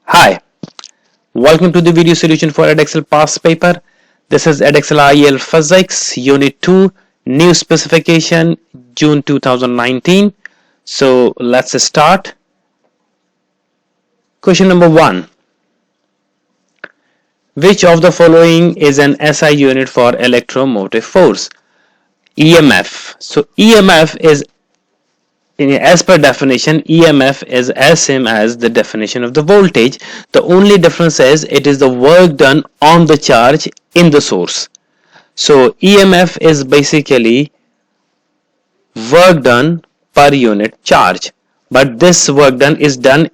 Hi, welcome to the video solution for Edexcel past paper. This is Edexcel IAL Physics Unit 2 New Specification June 2019. So let's start. Question number 1. Which of the following is an SI unit for electromotive force? EMF. So EMF is, as per definition, EMF is as same as the definition of the voltage. The only difference is it is the work done on the charge in the source. So EMF is basically work done per unit charge, but this work done is done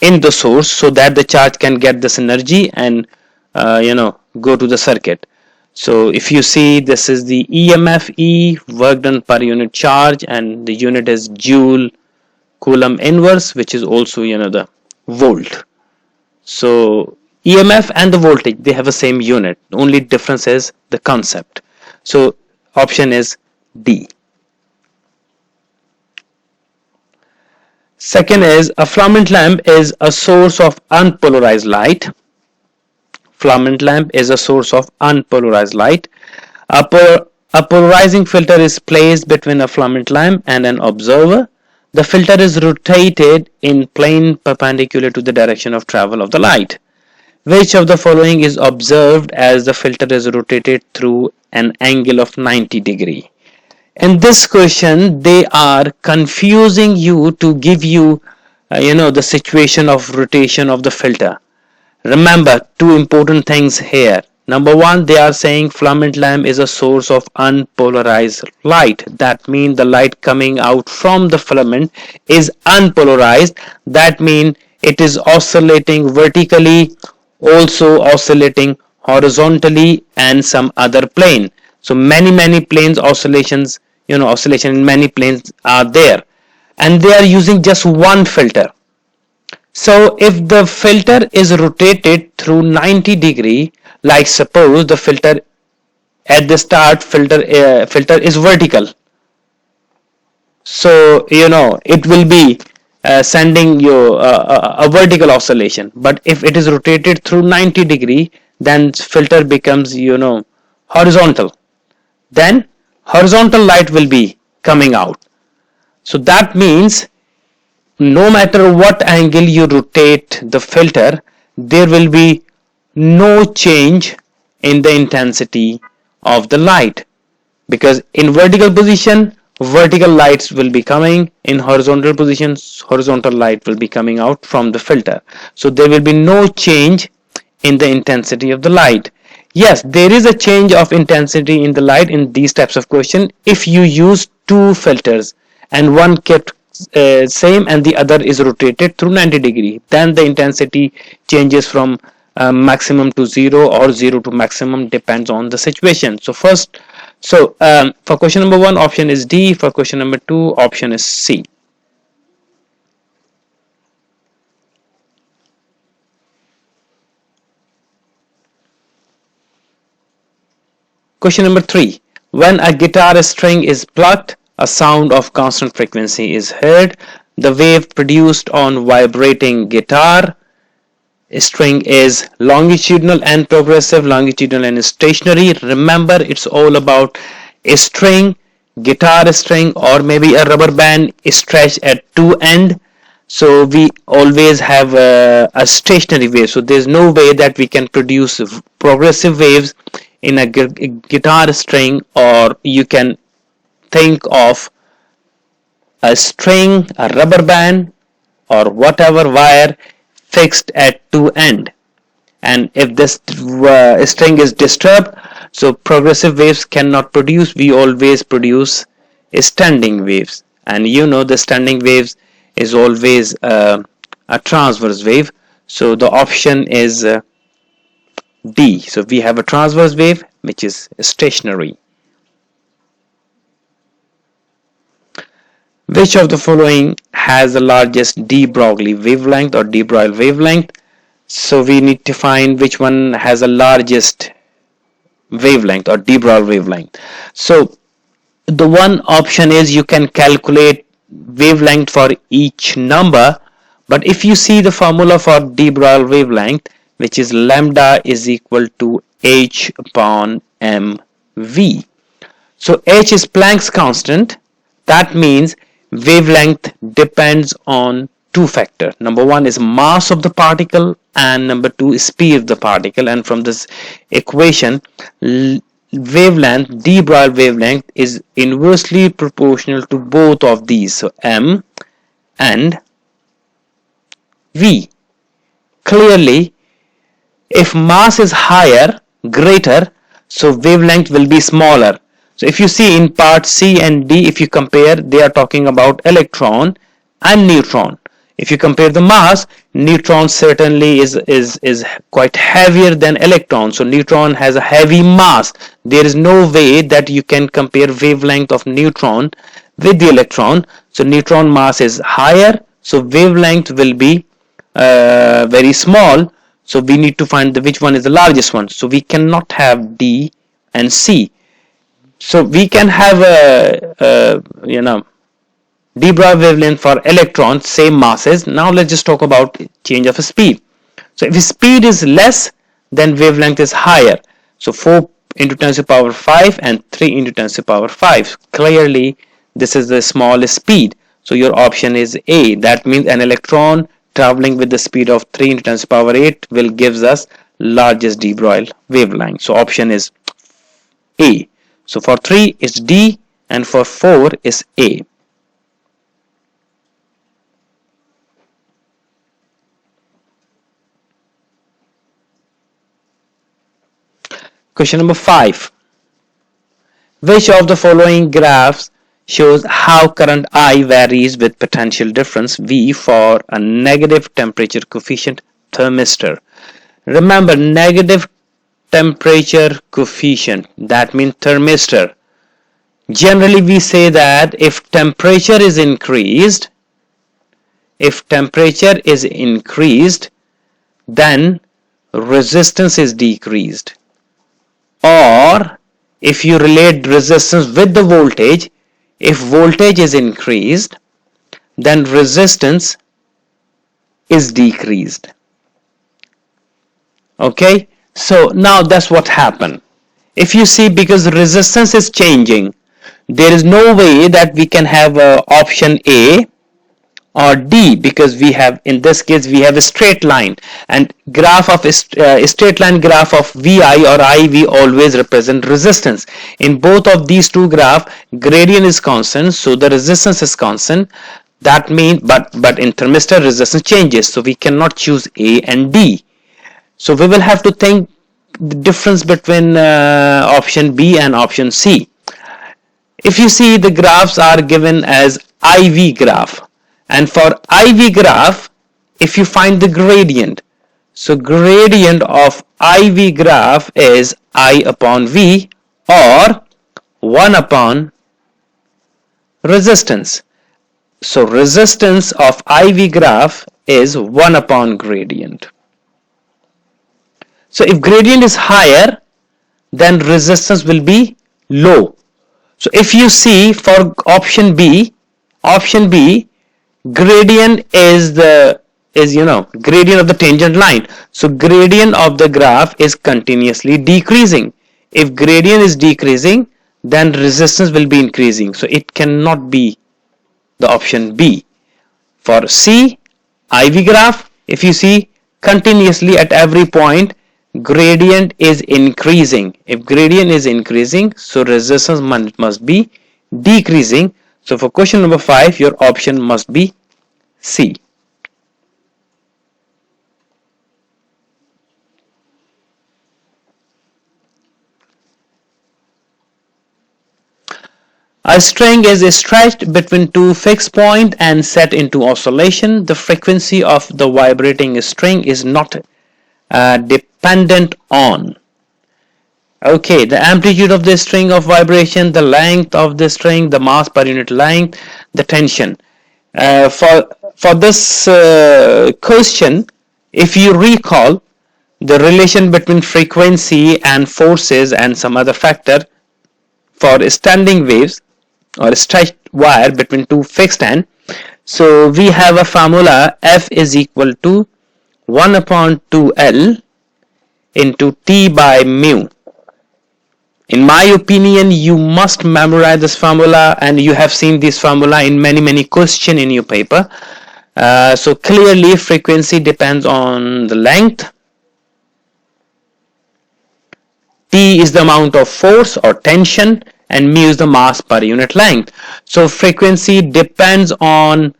in the source so that the charge can get this energy and go to the circuit. So if you see, this is the EMF, E, work done per unit charge, and the unit is joule coulomb inverse, which is also the volt. So EMF and the voltage, they have the same unit. The only difference is the concept. So option is D. Second is, a filament lamp is a source of unpolarized light. Filament lamp is a source of unpolarized light. A polarizing filter is placed between a filament lamp and an observer. The filter is rotated in plane perpendicular to the direction of travel of the light. Which of the following is observed as the filter is rotated through an angle of 90 degree? In this question, they are confusing you to give you, the situation of rotation of the filter. Remember two important things here. Number one, they are saying filament lamp is a source of unpolarized light. That means the light coming out from the filament is unpolarized. That means it is oscillating vertically, also oscillating horizontally, and some other plane. So many planes oscillations, oscillation in many planes are there, and they are using just one filter. So if the filter is rotated through 90 degree, like suppose the filter at the start filter is vertical, so it will be sending you a vertical oscillation. But if it is rotated through 90 degree, then filter becomes horizontal. Then horizontal light will be coming out. So that means no matter what angle you rotate the filter, there will be no change in the intensity of the light, because in vertical position vertical lights will be coming, in horizontal positions horizontal light will be coming out from the filter. So there will be no change in the intensity of the light. Yes, there is a change of intensity in the light in these types of question if you use two filters and one kept same and the other is rotated through 90 degree, then the intensity changes from maximum to 0 or 0 to maximum, depends on the situation. So for question number 1, option is D. For question number 2, option is C. Question number 3. When a guitar string is plucked, a sound of constant frequency is heard. The wave produced on vibrating guitar string is longitudinal and progressive, longitudinal and stationary. Remember, it's all about a string, guitar string, or maybe a rubber band stretched at two ends. So we always have a stationary wave. So there's no way that we can produce progressive waves in a guitar string, or you can think of a string, a rubber band, or whatever wire fixed at two ends. And if this string is disturbed, so progressive waves cannot produce. We always produce standing waves, and the standing waves is always a transverse wave. So the option is D. So we have a transverse wave which is stationary. Which of the following has the largest de Broglie wavelength or de Broglie wavelength? So we need to find which one has the largest wavelength or de Broglie wavelength. So the one option is you can calculate wavelength for each number, But if you see the formula for de Broglie wavelength, which is lambda is equal to h upon mv. So h is Planck's constant. That means wavelength depends on two factors. Number one is mass of the particle and number two is speed of the particle. And from this equation, wavelength, de Broglie wavelength is inversely proportional to both of these. So m and v. Clearly, if mass is higher, greater, so wavelength will be smaller. So if you see in part C and D, if you compare, they are talking about electron and neutron. If you compare the mass, neutron certainly is quite heavier than electron. So neutron has a heavy mass. There is no way that you can compare wavelength of neutron with the electron. So neutron mass is higher, so wavelength will be very small. So we need to find which one is the largest one. So we cannot have D and C. So we can have a de Broglie wavelength for electrons, same masses. Now let's just talk about change of speed. So if speed is less, then wavelength is higher. So 4 into 10 to the power 5 and 3 into 10 to the power 5. Clearly, this is the smallest speed. So your option is A. That means an electron traveling with the speed of 3 into 10 to the power 8 will gives us largest de Broglie wavelength. So option is A. So for 3 is D and for 4 is A. Question number 5. Which of the following graphs shows how current I varies with potential difference V for a negative temperature coefficient thermistor? Remember, negative temperature coefficient, that means thermistor. Generally we say that if temperature is increased, then resistance is decreased. Or if you relate resistance with the voltage, if voltage is increased, then resistance is decreased. Okay, so now that's what happened. If you see, because resistance is changing, there is no way that we can have option A or D, because we have, in this case, we have a straight line, and graph of a straight line graph of VI or IV always represent resistance. In both of these two graphs, gradient is constant, so the resistance is constant. That means, but in thermistor resistance changes, so we cannot choose A and D. So we will have to think the difference between option B and option C. If you see, the graphs are given as IV graph. And for IV graph, if you find the gradient, so gradient of IV graph is I upon V or 1 upon resistance. So resistance of IV graph is 1 upon gradient. So if gradient is higher, then resistance will be low. So if you see for option B, gradient is gradient of the tangent line. So gradient of the graph is continuously decreasing. If gradient is decreasing, then resistance will be increasing. So it cannot be the option B. For C, IV graph, if you see continuously at every point, gradient is increasing. If gradient is increasing, so resistance must be decreasing. So for question number 5, your option must be C. A string is stretched between two fixed points and set into oscillation. The frequency of the vibrating string is not dependent on. Okay, the amplitude of the string of vibration, the length of the string, the mass per unit length, the tension. For this question, if you recall the relation between frequency and forces and some other factor for standing waves or stretched wire between two fixed ends, So we have a formula F is equal to 1 upon 2L into T by mu. In my opinion, you must memorize this formula, and you have seen this formula in many questions in your paper. So clearly frequency depends on the length. T is the amount of force or tension, and mu is the mass per unit length. So frequency depends on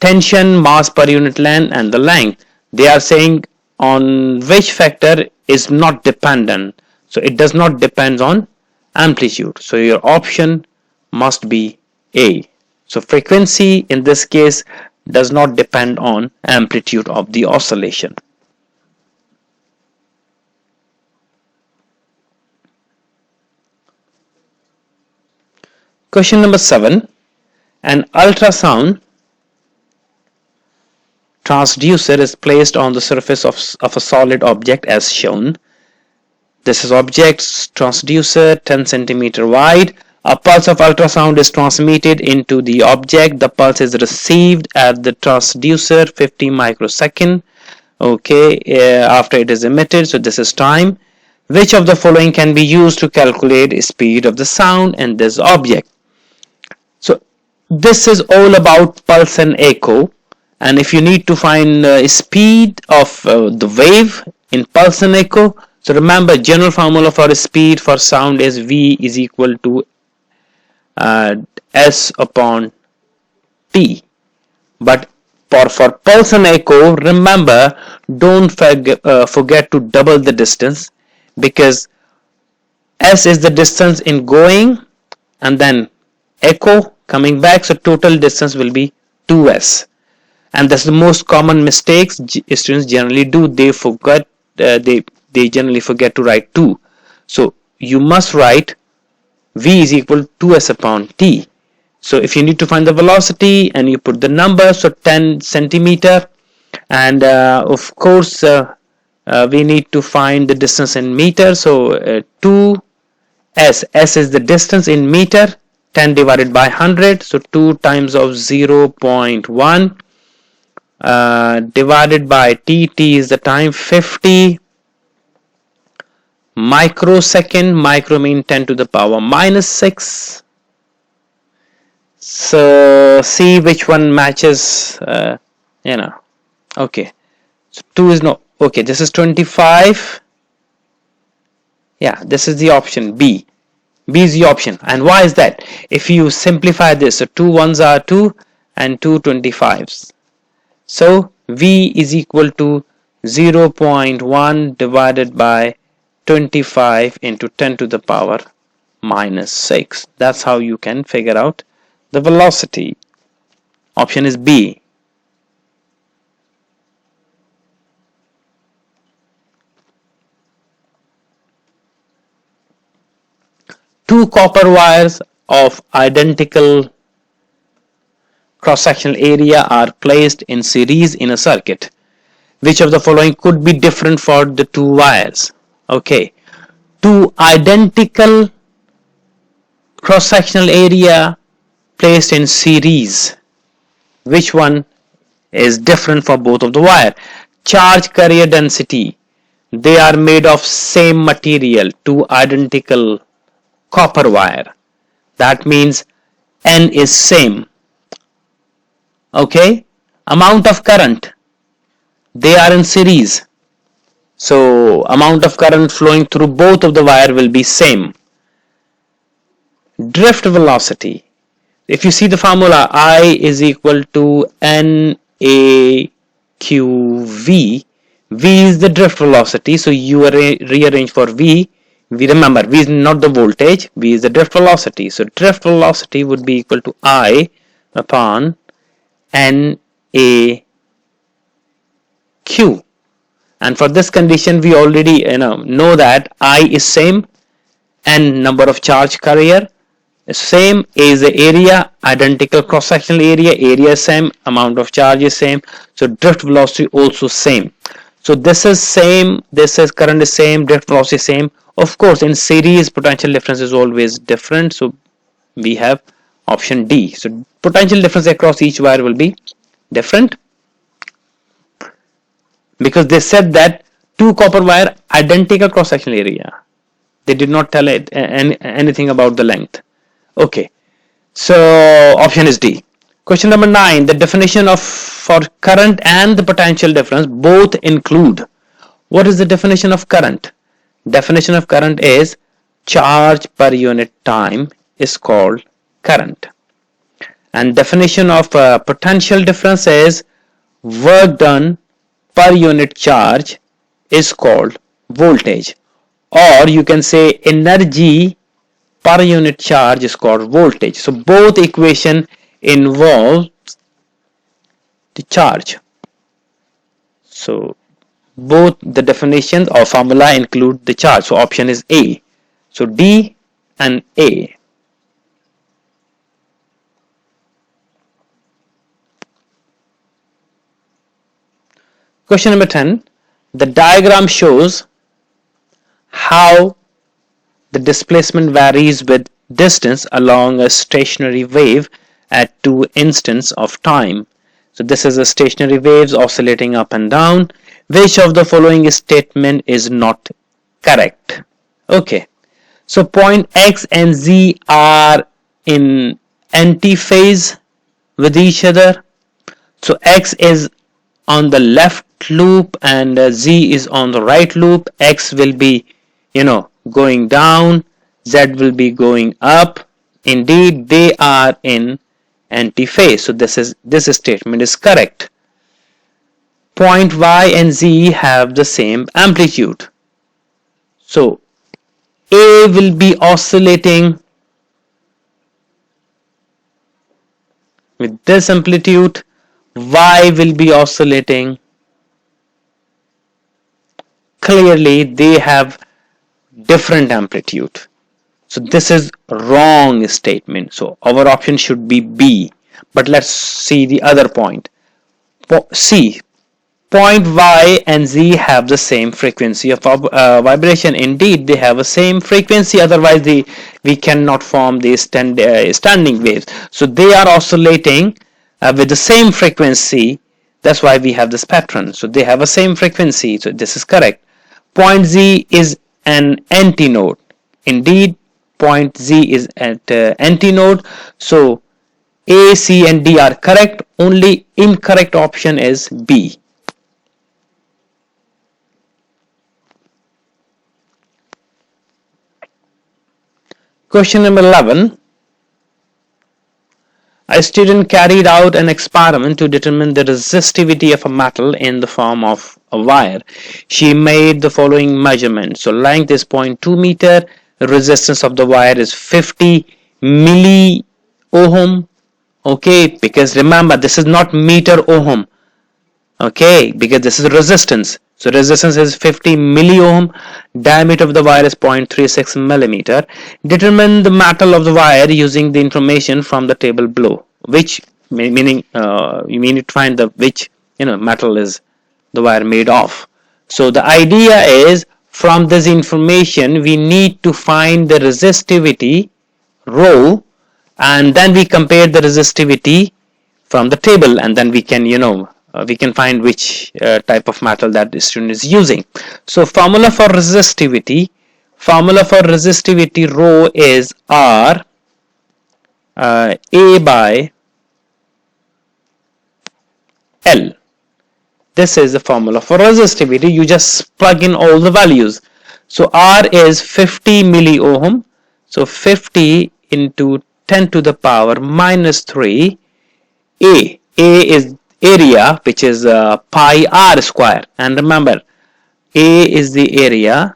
tension, mass per unit length, and the length. They are saying on which factor is not dependent. So it does not depend on amplitude. So your option must be A. So frequency in this case does not depend on amplitude of the oscillation. Question number 7. An ultrasound transducer is placed on the surface of a solid object as shown. This is object's transducer 10 centimeter wide. A pulse of ultrasound is transmitted into the object. The pulse is received at the transducer 50 microsecond. Okay, after it is emitted, so this is time. Which of the following can be used to calculate speed of the sound in this object? So this is all about pulse and echo, and if you need to find speed of the wave in pulse and echo, so remember general formula for speed for sound is V is equal to S upon T. But for pulse and echo, remember don't forget to double the distance, because S is the distance in going and then echo coming back, so total distance will be 2S. And that's the most common mistakes students generally do. They forget they generally forget to write 2. So you must write V is equal to 2S upon T. So if you need to find the velocity and you put the number, so 10 centimeter, and of course we need to find the distance in meter. So 2S, S is the distance in meter, 10 divided by 100, so 2 times of 0.1 divided by T. T is the time, 50 microsecond. Micro mean 10 to the power minus 6. So see which one matches. Okay, so 2 is no, okay, this is 25. Yeah, this is the option B. B is the option. And why is that? If you simplify this, so 2 ones are 2 and 2 25s. So V is equal to 0.1 divided by 25 into 10 to the power minus 6. That's how you can figure out the velocity. Option is B. Two copper wires of identical cross-sectional area are placed in series in a circuit. Which of the following could be different for the two wires? Okay, two identical cross-sectional area placed in series. Which one is different for both of the wire? Charge carrier density. They are made of same material, two identical copper wire. That means N is same. Okay, amount of current, they are in series, so amount of current flowing through both of the wire will be same. Drift velocity, if you see the formula, I is equal to NAQV. V is the drift velocity, so you rearrange for V. We remember V is not the voltage, V is the drift velocity, so drift velocity would be equal to I upon NAQ. And for this condition we already know that I is same, N number of charge carrier is same, A is the area, identical cross-sectional area, area is same, amount of charge is same, so drift velocity also same. So this is same, this is current is same, drift velocity is same. Of course in series potential difference is always different, so we have Option D. So potential difference across each wire will be different, because they said that two copper wire identical cross sectional area. They did not tell it anything about the length. Okay, so option is D. Question number 9. The definition of for current and the potential difference both include. What is the definition of current? Definition of current is charge per unit time is called current. And definition of potential difference is work done per unit charge is called voltage, or you can say energy per unit charge is called voltage. So both equation involve the charge. So both the definitions or formula include the charge. So option is A. So D and A. Question number 10. The diagram shows how the displacement varies with distance along a stationary wave at two instants of time. So this is a stationary waves oscillating up and down. Which of the following statement is not correct? Okay. So point X and Z are in antiphase with each other. So X is on the left loop and Z is on the right loop. X will be, going down, Z will be going up. Indeed, they are in antiphase. So this statement is correct. Point Y and Z have the same amplitude. So A will be oscillating with this amplitude. Y will be oscillating. Clearly, they have different amplitude. So this is wrong statement. So our option should be B. But let's see the other point. C. Point Y and Z have the same frequency of vibration. Indeed, they have the same frequency. Otherwise, we cannot form the standing waves. So they are oscillating with the same frequency. That's why we have this pattern. So they have the same frequency. So this is correct. Point Z is an antinode. Indeed, point Z is at antinode. So A, C and D are correct. Only incorrect option is B. Question number 11. A student carried out an experiment to determine the resistivity of a metal in the form of a wire. She made the following measurements. So length is 0.2 meter. Resistance of the wire is 50 milliohm. Okay, because remember, this is not meter ohm. Okay, because this is resistance. So resistance is 50 milliohm. Diameter of the wire is 0.36 millimeter. Determine the metal of the wire using the information from the table below. Which meaning you mean to find the which metal is the wire made of. So the idea is, from this information we need to find the resistivity rho, and then we compare the resistivity from the table, and then we can we can find which type of metal that the student is using. So formula for resistivity rho is R A by L. This is the formula for resistivity. You just plug in all the values. So R is 50 milliohm. So 50 into 10 to the power minus 3. A is area, which is pi r square. And remember, A is the area,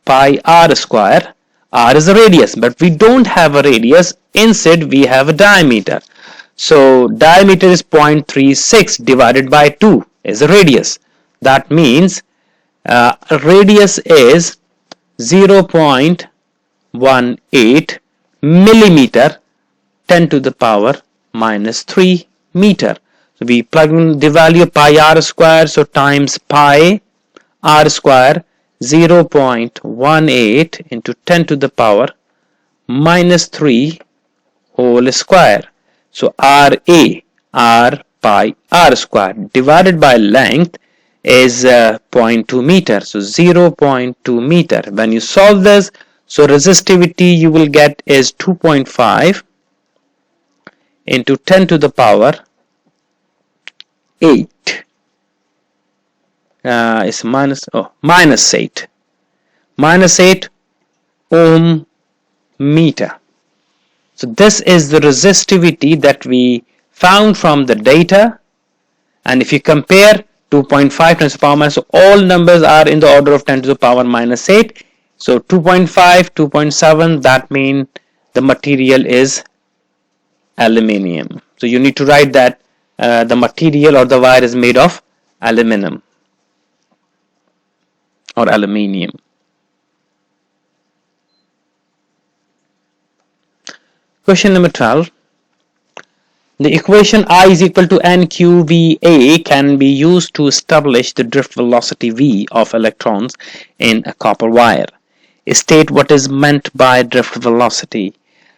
pi r square. R is a radius, but we don't have a radius. Instead, we have a diameter. So diameter is 0.36 divided by 2 is a radius. That means radius is 0.18 millimeter, 10 to the power minus 3 meter. So we plug in the value pi r square, so times pi r square, 0.18 into 10 to the power minus 3 whole square. So RA, R pi R square divided by length is 0.2 meter. So 0.2 meter. When you solve this, so resistivity you will get is 2.5 into 10 to the power 8. It's minus 8 ohm meter. So this is the resistivity that we found from the data, and if you compare 2.5 times the power minus, so all numbers are in the order of 10 to the power minus 8. So 2.5, 2.7, that means the material is aluminium. So you need to write that the material or the wire is made of aluminum or aluminium. Question number 12. The equation I is equal to nqva can be used to establish the drift velocity v of electrons in a copper wire. State what is meant by drift velocity.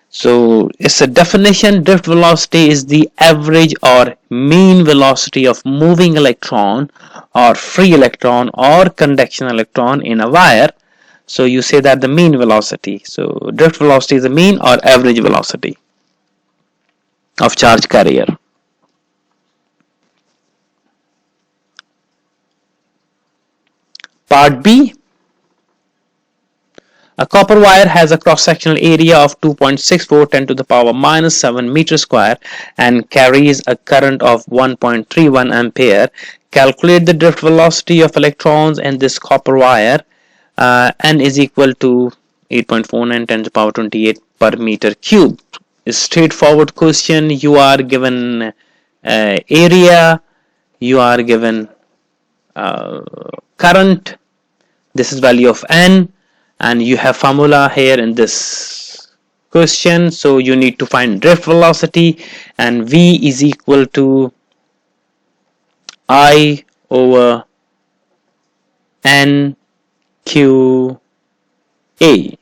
So it's a definition. Drift velocity is the average or mean velocity of moving electron or free electron or conduction electron in a wire. So you say that the mean velocity. So drift velocity is the mean or average velocity of charge carrier. Part B. A copper wire has a cross-sectional area of 2.64 10 to the power minus 7 meter square and carries a current of 1.31 ampere. Calculate the drift velocity of electrons in this copper wire. N is equal to 8.49 10 to the power 28 per meter cube. A straightforward question. You are given area, you are given current, this is value of N, and you have formula here in this question. So you need to find drift velocity, and V is equal to I over N Q A.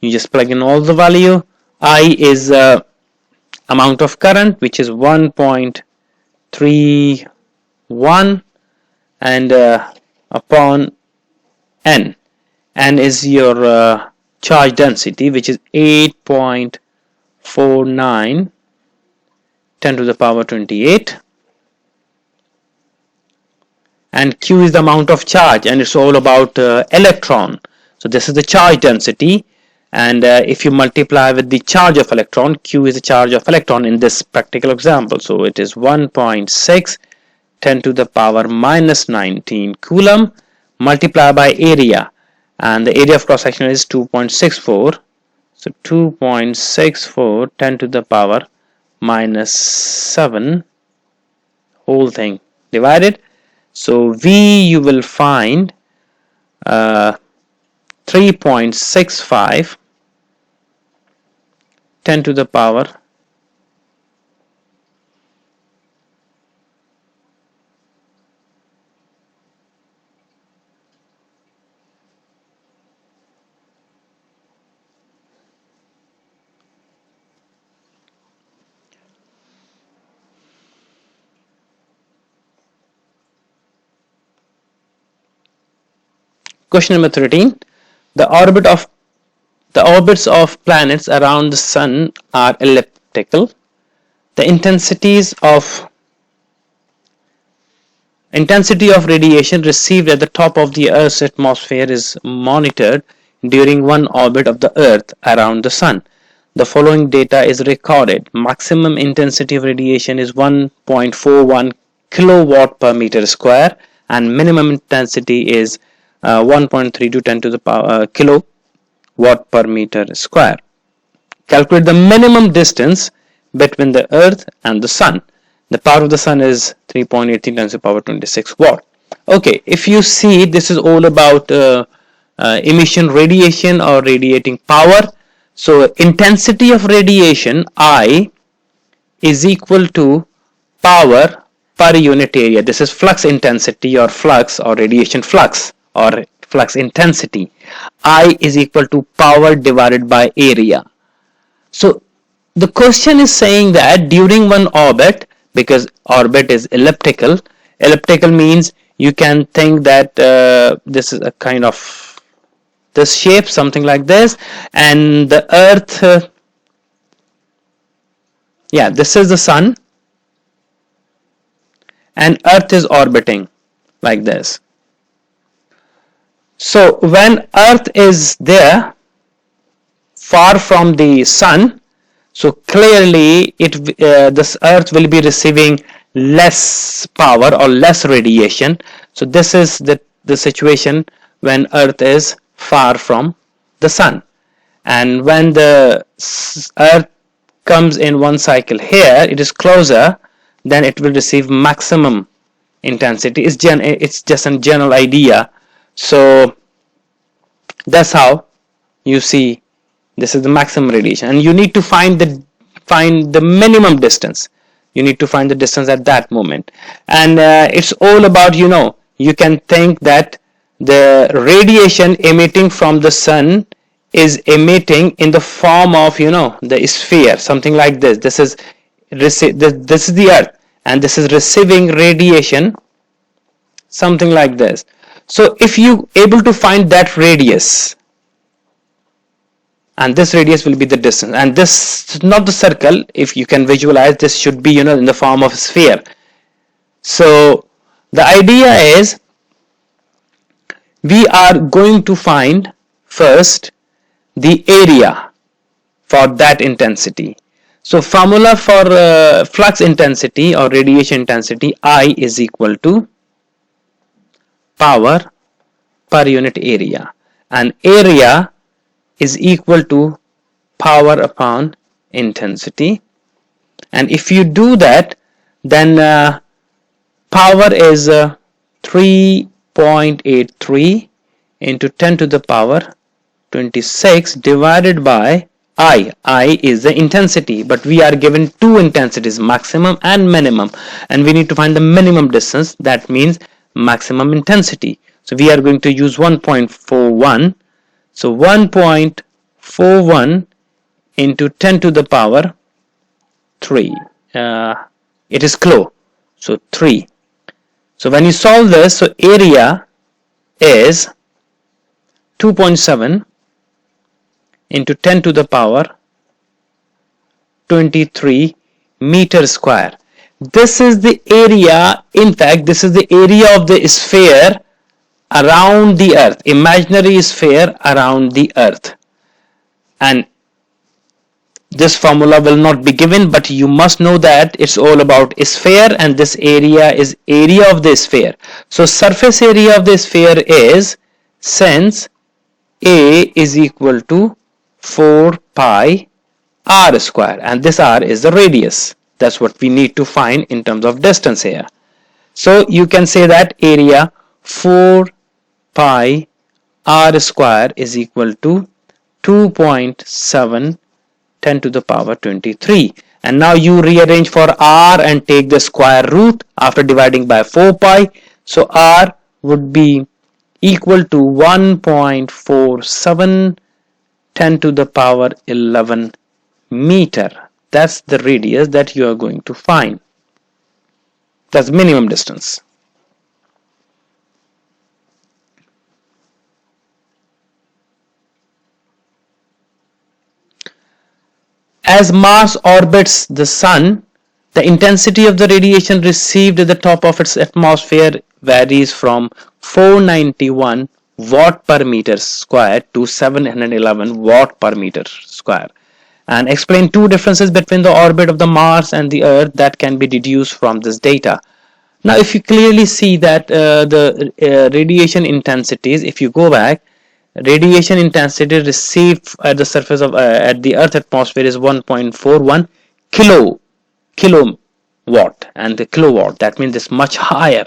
You just plug in all the value. I is amount of current, which is 1.31, and upon N. N is your charge density, which is 8.49 10 to the power 28, and Q is the amount of charge, and it's all about electron. So this is the charge density, and if you multiply with the charge of electron, Q is the charge of electron in this practical example. So it is 1.6 10 to the power minus 19 coulomb multiplied by area, and the area of cross section is 2.64. So 2.64 10 to the power minus 7 whole thing divided. So V you will find 3.65 10 to the power Question number 13. The orbits of planets around the sun are elliptical. The intensity of radiation received at the top of the Earth's atmosphere is monitored during one orbit of the Earth around the sun. The following data is recorded. Maximum intensity of radiation is 1.41 kilowatt per meter square, and minimum intensity is 1.32 10 to the power kilowatt per meter square. Calculate the minimum distance between the Earth and the Sun. The power of the Sun is 3.83 times the power 26 watt. Okay, if you see, this is all about emission radiation or radiating power. So intensity of radiation I is equal to power per unit area. This is flux intensity or flux or radiation flux or flux intensity. I is equal to power divided by area. So the question is saying that during one orbit, because orbit is elliptical means you can think that this is a kind of this shape, something like this, and the earth, yeah, this is the sun, and earth is orbiting like this. So when earth is there far from the sun, so clearly this earth will be receiving less power or less radiation. So this is the situation when earth is far from the sun, and when the earth comes in one cycle here, it is closer, then it will receive maximum intensity. It's just a general idea. So that's how you see this is the maximum radiation, and you need to find the minimum distance. You need to find the distance at that moment, and it's all about, you can think that the radiation emitting from the sun is emitting in the form of the sphere, something like this. This is the earth, and this is receiving radiation, something like this. So if you able to find that radius, and this radius will be the distance, and this is not the circle, if you can visualize, this should be in the form of a sphere. So the idea is we are going to find first the area for that intensity. So formula for flux intensity or radiation intensity, I is equal to power per unit area, and area is equal to power upon intensity. And if you do that, then power is 3.83 into 10 to the power 26 divided by I. I is the intensity, but we are given two intensities, maximum and minimum, and we need to find the minimum distance. That means maximum intensity. So we are going to use 1.41. So 1.41 into 10 to the power 3. It is close. So 3. So when you solve this, so area is 2.7 into 10 to the power 23 meter square. This is the area, in fact, this is the area of the sphere around the earth, imaginary sphere around the earth. And this formula will not be given, but you must know that it's all about a sphere, and this area is area of the sphere. So surface area of the sphere is, since A is equal to 4 pi r square, and this r is the radius. That's what we need to find in terms of distance here. So you can say that area 4 pi r square is equal to 2.7 10 to the power 23. And now you rearrange for r and take the square root after dividing by 4 pi. So r would be equal to 1.47 10 to the power 11 meter. That's the radius that you are going to find. That's minimum distance. As Mars orbits the Sun, the intensity of the radiation received at the top of its atmosphere varies from 491 watt per meter square to 711 watt per meter square. And explain two differences between the orbit of the Mars and the Earth that can be deduced from this data. Now, if you clearly see that the radiation intensities, if you go back, radiation intensity received at the surface of at the Earth atmosphere is 1.41 kilowatt, and the kilowatt, that means it's much higher.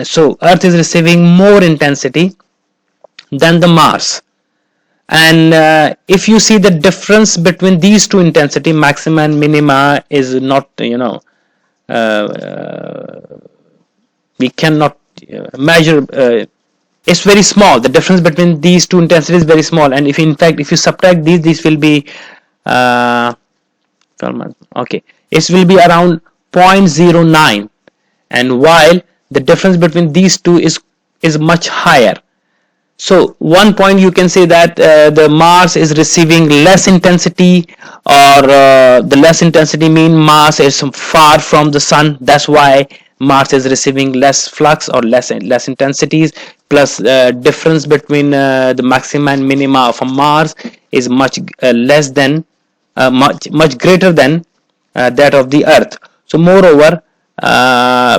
So Earth is receiving more intensity than the Mars. And if you see the difference between these two intensity, maxima and minima, is not, we cannot measure. It's very small. The difference between these two intensities is very small. And if in fact, if you subtract these will be Okay, it will be around 0.09, and while the difference between these two is much higher. So one point you can say that the Mars is receiving less intensity, or the less intensity mean Mars is far from the sun. That's why Mars is receiving less flux or less intensities. Plus, difference between the maxima and minima of a Mars is much less than much greater than that of the Earth. So moreover,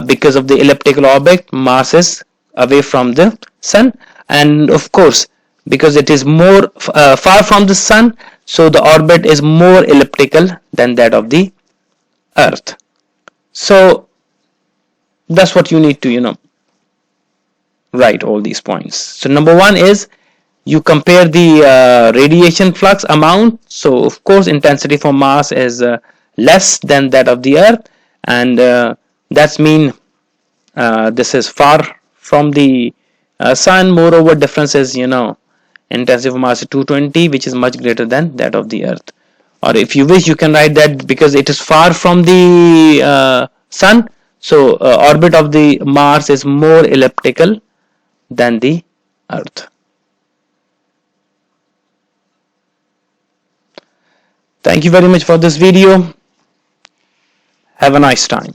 because of the elliptical orbit, Mars is away from the sun, and of course, because it is more far from the sun, so the orbit is more elliptical than that of the Earth. So that's what you need to write all these points. So number one is you compare the radiation flux amount. So of course intensity for Mars is less than that of the Earth, and that's mean this is far from the sun. Moreover, difference is intensity for Mars is 220, which is much greater than that of the Earth. Or if you wish, you can write that because it is far from the sun, so orbit of the Mars is more elliptical than the Earth. Thank you very much for this video. Have a nice time.